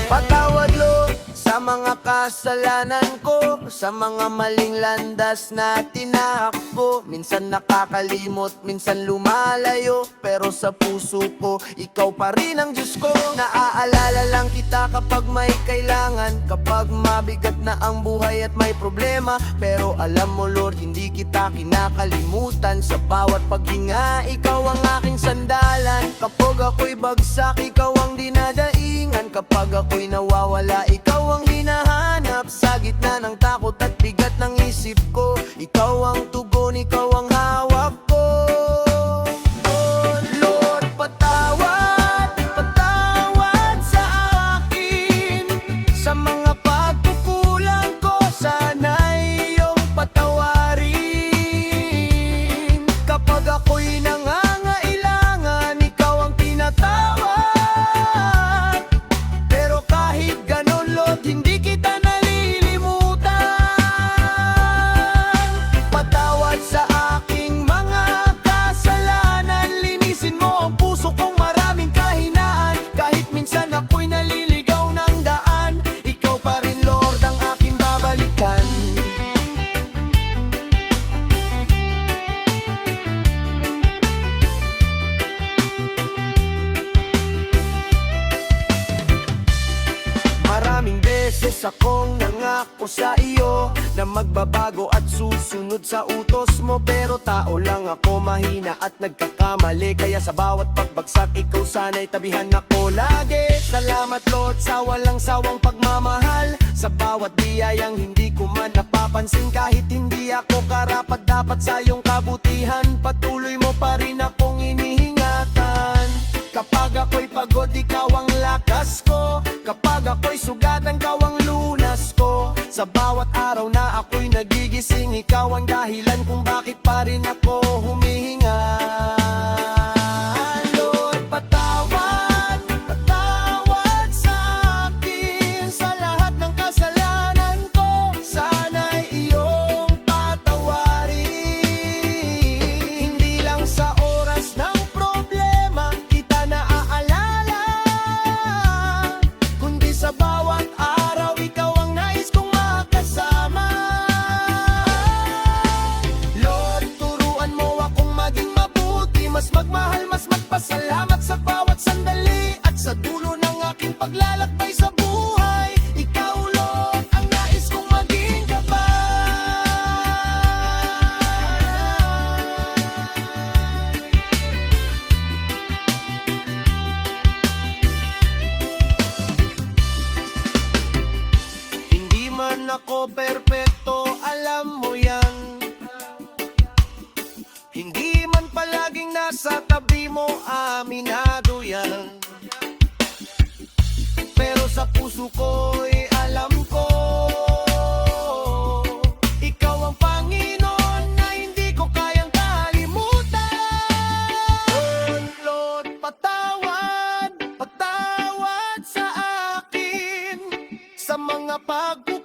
Patawad Lord sa mga kasalanan ko, sa mga maling landas na tinakbo. Minsan nakakalimot, minsan lumalayo, pero sa puso ko, ikaw pa rin ang Diyos ko. Naaalala lang kita kapag may kailangan, kapag mabigat na ang buhay at may problema. Pero alam mo Lord, hindi kita kinakalimutan. Sa bawat paghinga, ikaw ang aking sandalan. Kapag ako'y bagsak, ikaw ang dinadaingan. Kapag ako'y nawawala, ikaw ang hinahanap. Sa gitna ng takot at bigat ng isip ko, ikaw ang tugon, ikaw ang hawak ko. Oh Lord, patawad, patawad sa akin, sa mga pagkukulang ko, sana'y iyong patawarin. Kapag ako'y nangangailangan, ikaw ang tinatawag. Pero kahit ganon Lord, hindi kita nalilimutan. Patawad sa aking mga kasalanan, linisin mo ang puso kong maraming kahinaan. Kahit minsan ako'y naliligaw ng daan, ikaw pa rin Lord ang aking babalikan. Maraming beses akong nangako sa iyo na magbabago at susunod sa utos mo. Pero tao lang ako, mahina at nagkakamali. Kaya sa bawat pagbagsak, ikaw sana'y tabihan ako lagi. Salamat Lord sa walang sawang pagmamahal, sa bawat biyayang hindi ko man napapansin. Kahit hindi ako karapat dapat sa iyong kabutihan, patuloy mo pa rin akong inihingatan. Kapag ako'y pagod, ikaw ang lakas ko. Kapag ako'y sugatan, ikaw ang lunas ko. Sa bawat araw na ako'y nagigising, ikaw ang dahilan kung bakit pa rin ako humihinga. Lord, patawad, patawad sa akin, sa lahat ng kasalanan ko. Sana'y iyong patawarin. Hindi lang sa oras ng problema kita naaalala, kundi sa bawat araw ikaw ang nais kong makasama. Lord, turuan mo akong maging mabuti, mas magmahal, mas magpasalamat sa bawat sandali. At sa dulo ng aking paglalakbay sa buhay, ikaw Lord ang nais kong maging gabay. Hindi man ako perpekto, alam mo yan. Hindi man palaging nasa tabi mo, aminado yan. Pero sa puso ko'y alam ko, ikaw ang Panginoon na hindi ko kayang kalimutan. Oh Lord, patawad, patawad sa akin, sa mga pagkukulang